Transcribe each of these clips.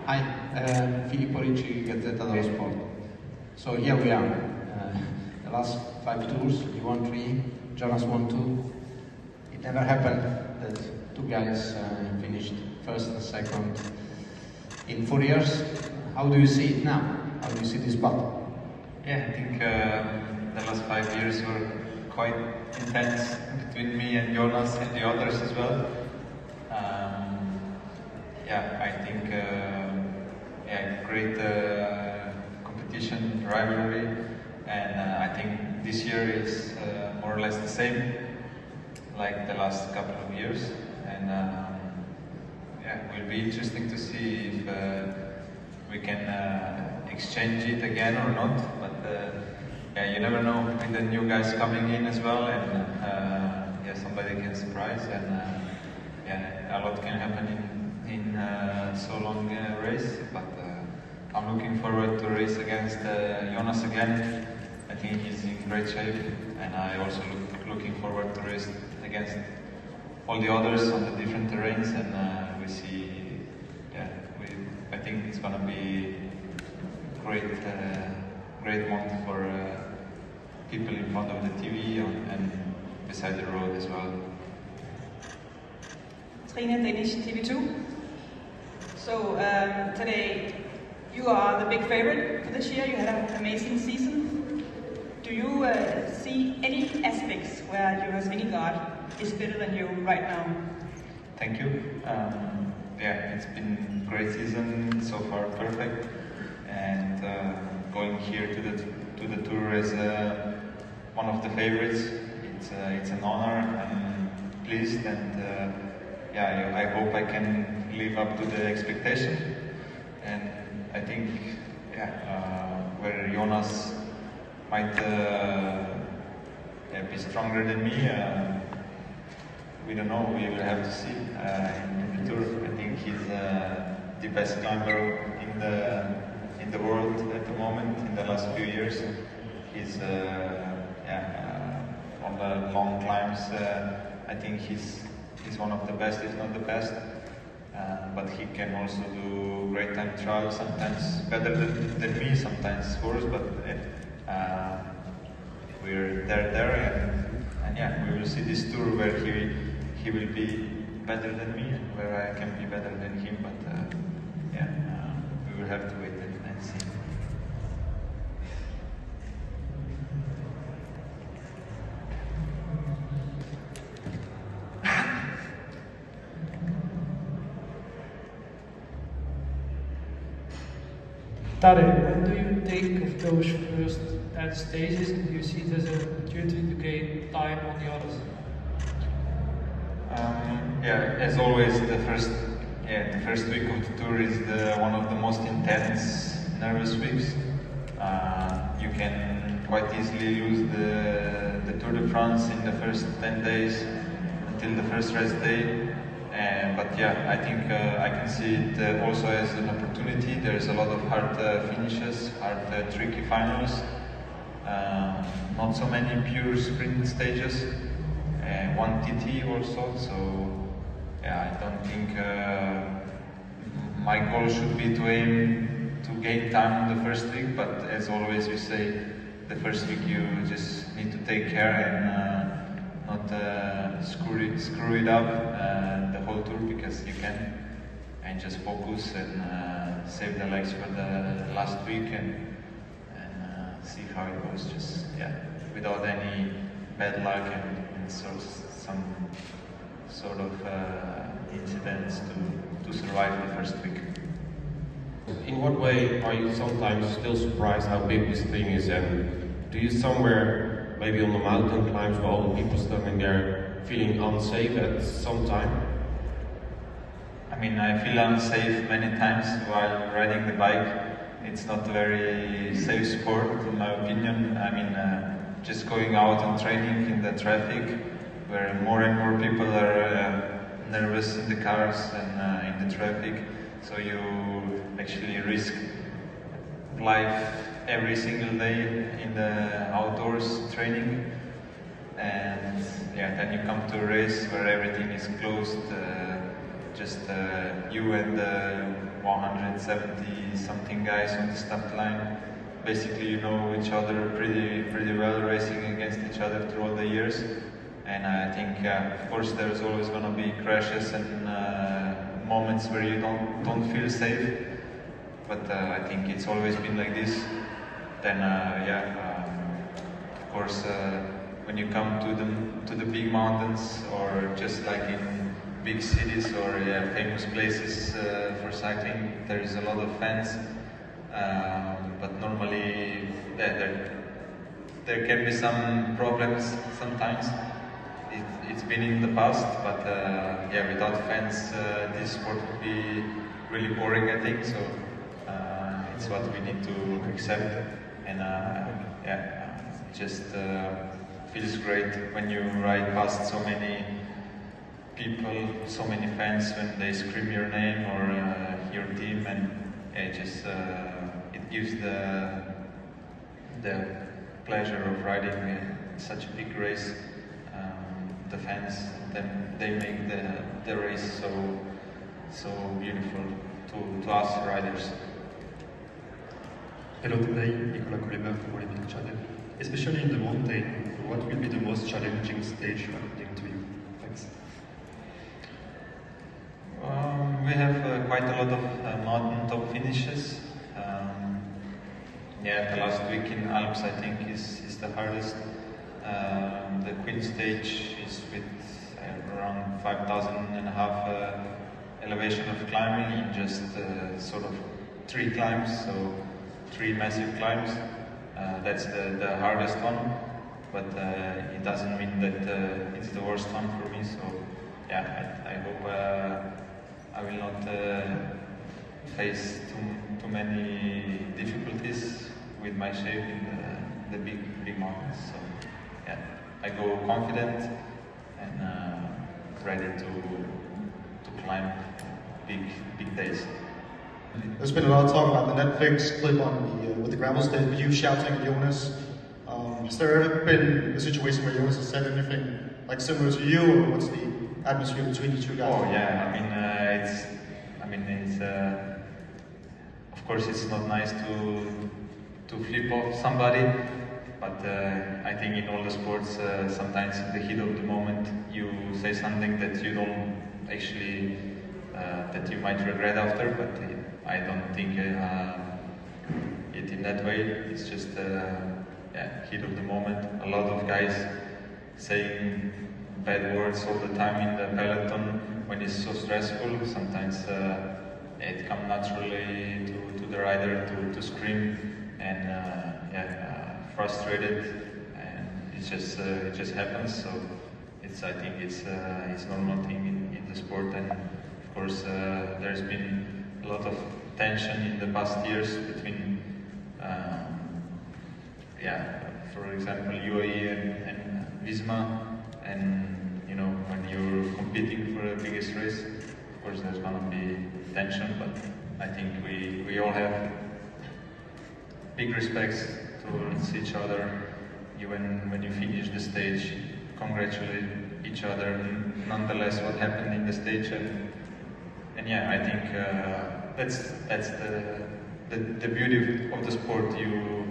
Hi, Filippo Ricci, Gazzetta dello Sport. So here we are. The last 5 tours, you won 3, Jonas won 2. It never happened that 2 guys finished first and second in 4 years. How do you see it now? How do you see this battle? Yeah, I think the last 5 years were quite intense between me and Jonas and the others as well. Yeah, I think great competition, rivalry, and I think this year is more or less the same like the last couple of years, and yeah, it will be interesting to see if we can exchange it again or not, but yeah, you never know with the new guys coming in as well, and yeah, somebody can surprise, and yeah, a lot can happen in so long race, but I'm looking forward to race against Jonas again. I think he's in great shape, and I also looking forward to race against all the others on the different terrains, and we see, yeah, I think it's gonna be great month for people in front of the TV and beside the road as well. Trine Danish, TV2. So today you are the big favorite for this year. You had an amazing season. Do you see any aspects where Jonas Vingegaard is better than you right now? Thank you. Yeah, it's been a great season so far, perfect. And going here to the tour as one of the favorites, it's an honor. I'm pleased, and yeah, I hope I can live up to the expectation. And I think, yeah, where Jonas might yeah, be stronger than me, we don't know. We will have to see in the tour. I think he's the best climber in the world at the moment. In the last few years, he's yeah, on the long climbs. I think he's one of the best, if not the best. But he can also do great time trials, sometimes better than me, sometimes worse. But we're there, and yeah, we will see this tour where he will be better than me, and where I can be better than him. But yeah, we will have to wait and see. Tadej, when do you think of those first 10 stages, and do you see it as an opportunity to gain time on the others? Yeah, as always, the first week of the tour is one of the most intense, nervous weeks. You can quite easily lose the Tour de France in the first 10 days until the first race day. But yeah, I think I can see it also as an opportunity. There's a lot of hard finishes, hard tricky finals, not so many pure sprint stages, one TT also, so yeah, I don't think my goal should be to aim to gain time in the first week, but as always we say, the first week you just need to take care and not screw it up the whole tour, because you can, and just focus and save the legs for the last week and see how it goes, just yeah, without any bad luck and some sort of incidents to survive the first week. In what way are you sometimes still surprised how big this thing is, and do you somewhere, maybe on the mountain climbs where all the people standing there, feeling unsafe at some time? I mean, I feel unsafe many times while riding the bike. It's not a very safe sport, in my opinion. I mean, just going out and training in the traffic, where more and more people are nervous in the cars and in the traffic, so you actually risk life every single day in the outdoors training. And yeah, then you come to a race where everything is closed, just you and 170 something guys on the start line. Basically, you know each other pretty well, racing against each other through all the years. And I think, of course, there's always going to be crashes and moments where you don't feel safe. But I think it's always been like this. Then, of course, when you come to the big mountains, or just like in big cities or famous places for cycling, there is a lot of fans. But normally, there can be some problems sometimes. It's been in the past, but without fans, this sport would be really boring, I think. So it's what we need to accept, and it just feels great when you ride past so many people, so many fans when they scream your name or your team, and it gives the pleasure of riding such a big race. The fans, they make the race so beautiful to us riders. Hello today, Nicolas Colemer from Olympic Channel. Especially in the mountain, what will be the most challenging stage according to you? Thanks. We have quite a lot of mountain top finishes. The last week in Alps, I think, is the hardest. The Queen stage is with around 5,500 elevation of climbing in just sort of 3 climbs, so 3 massive climbs. That's the hardest one, but it doesn't mean that it's the worst one for me. So I hope I will not face too many difficulties with my shape in the big mountains. So I go confident and ready to climb big days. There's been a lot of talk about the Netflix clip on with the gravel stage with you shouting at Jonas. Has there ever been a situation where Jonas has said anything like similar to you, or what's the atmosphere between you two guys? Oh yeah, it's of course it's not nice to flip off somebody. But I think in all the sports, sometimes in the heat of the moment, you say something that you don't actually, that you might regret after, but I don't think it in that way. It's just, heat of the moment. A lot of guys saying bad words all the time in the peloton when it's so stressful. Sometimes it comes naturally to the rider to scream and frustrated, and it just happens. So I think it's normal thing in the sport, and of course there's been a lot of tension in the past years between for example UAE and Visma, and you know, when you're competing for the biggest race, of course there's gonna be tension, but I think we all have big respects towards each other. Even when you finish the stage, congratulate each other nonetheless what happened in the stage, and I think that's the beauty of the sport. You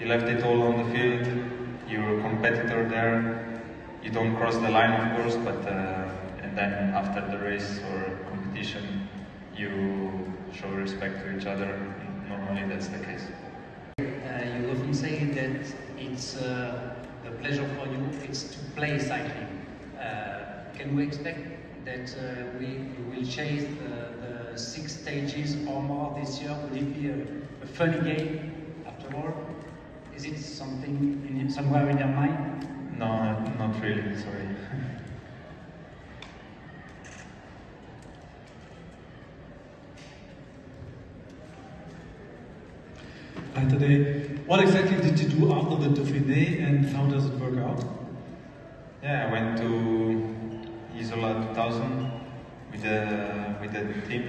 left it all on the field, you're a competitor there, you don't cross the line of course, but and then after the race or competition you show respect to each other. Normally that's the case. You often say that it's a pleasure for you, it's to play cycling. Can we expect that you will chase the 6 stages or more this year? Will it be a funny game after all? Is it something somewhere in your mind? No, not really, sorry. Hi today. What exactly did you do after the Dauphiné, and how does it work out? Yeah, I went to Isola 2000 with the team.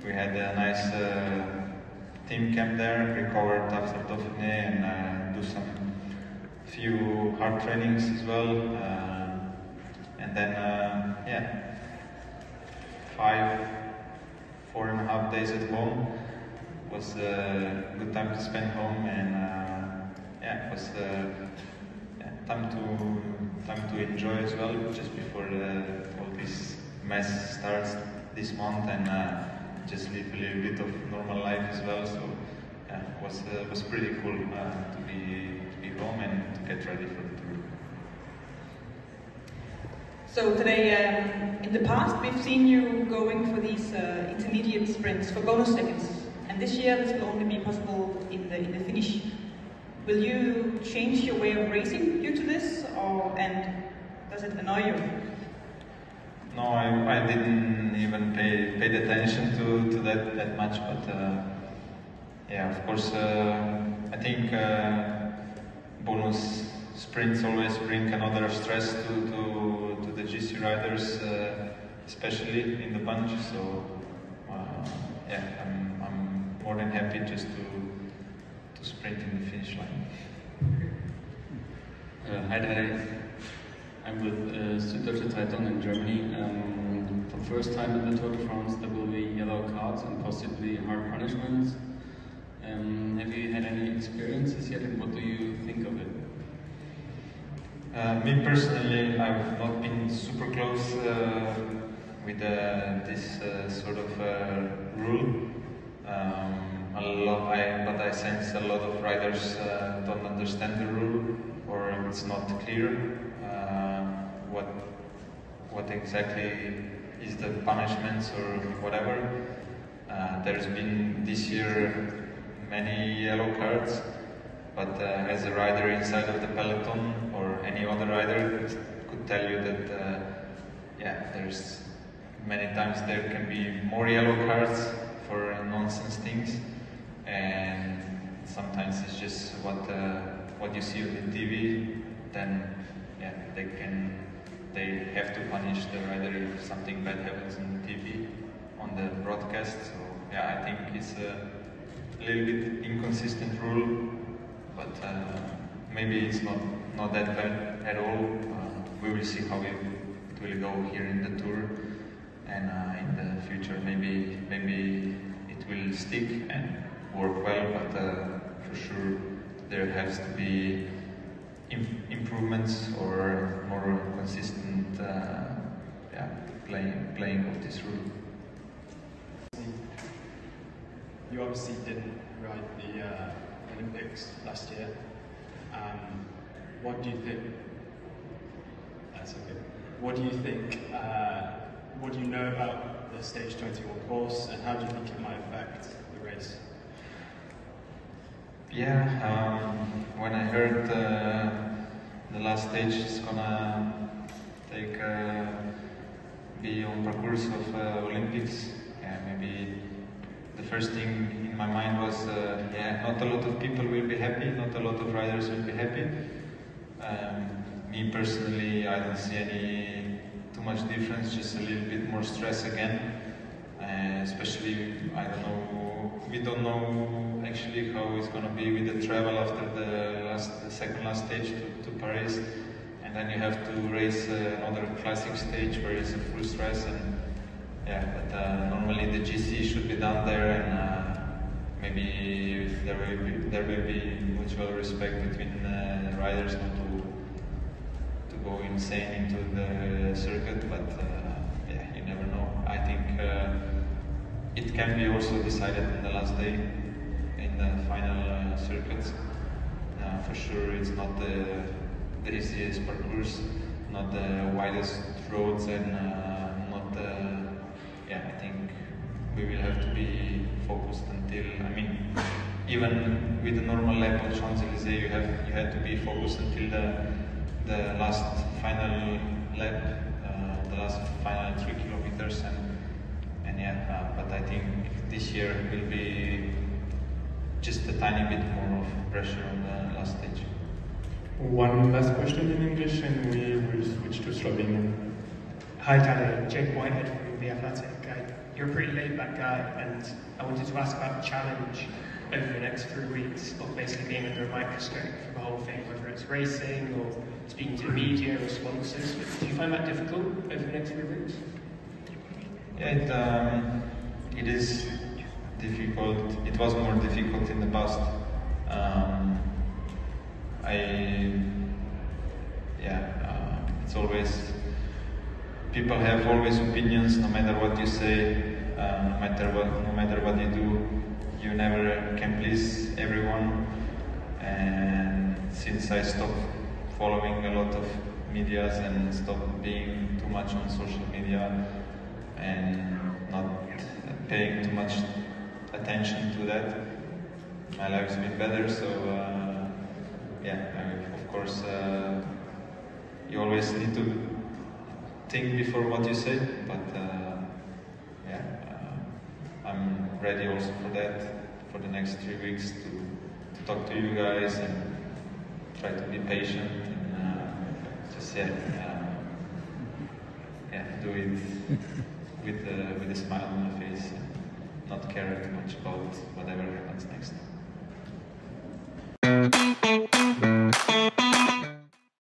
We had a nice team camp there, recovered after Dauphiné, and do some few hard trainings as well. And then 4.5 days at home. It was a good time to spend home, and yeah, it was time to enjoy as well, just before all this mess starts this month, and just live a little bit of normal life as well. So yeah, it was pretty cool to be home and to get ready for the tour. So today, in the past, we've seen you going for these intermediate sprints for bonus seconds, and this year this will only be possible in the finish. Will you change your way of racing due to this, and does it annoy you? No, I didn't even paid attention to that much, but yeah, of course, I think bonus sprints always bring another stress to the GC riders, especially in the bunch. So yeah, I'm more than happy just to sprint in the finish line. Hi Tadej, I'm with Süddeutsche Zeitung in Germany. For the first time in the Tour de France there will be yellow cards and possibly hard punishments. Have you had any experiences yet, and what do you think of it? Me personally, I've not been super close with this sort of rule. But I sense a lot of riders don't understand the rule, or it's not clear what exactly is the punishments or whatever. There's been this year many yellow cards, but as a rider inside of the peloton or any other rider could tell you that yeah, there's many times there can be more yellow cards for nonsense things, and sometimes it's just what you see on the TV. Then yeah, they have to punish the rider if something bad happens on the TV, on the broadcast. So yeah, I think it's a little bit inconsistent rule, but maybe it's not that bad at all. We will see how it will go here in the tour, and in the future maybe it will stick and work well, but for sure there has to be improvements or more consistent yeah, playing of this rule. You obviously didn't ride the Olympics last year. What do you think? That's okay. What do you think? What do you know about the Stage 21 course, and how do you think it might affect the race? Yeah, when I heard the last stage is gonna be on parcours of Olympics, yeah, maybe the first thing in my mind was, yeah, not a lot of people will be happy, not a lot of riders will be happy. Me personally, I don't see too much difference, just a little bit more stress again. Especially, I don't know, we don't know actually how it's going to be with the travel after the second last stage to Paris, and then you have to race another classic stage where it's a full stress. And yeah, but normally the GC should be down there, and maybe there will be mutual respect between riders, not to go insane into the circuit. But yeah, you never know. I think it can be also decided on the last day in the final circuits. For sure, it's not the easiest parcours, not the widest roads, and not the. Yeah, I think we will have to be focused until. I mean, even with the normal lap on Champs-Élysées, you had to be focused until the last final lap, the last final 3 kilometers, and yeah. But I think this year will be just a tiny bit more of pressure on the last stage. One last question in English, and we will switch to Slovenian. Hi Tadej, Jake Whitehead from The Athletic. You're a pretty laid-back guy, and I wanted to ask about the challenge over the next 3 weeks of basically being under a microscope for the whole thing, whether it's racing or speaking to the media or sponsors. Do you find that difficult over the next 3 weeks? Yeah, it is difficult. It was more difficult in the past. It's always, people have always opinions, no matter what you say, no matter what you do, you never can please everyone. And since I stopped following a lot of medias and stopped being too much on social media and not paying too much attention to that, my life's been better. So of course you always need to think before what you say, but I'm ready also for that, for the next 3 weeks to talk to you guys and try to be patient and just do it with a smile on my face and not care too much about whatever happens next.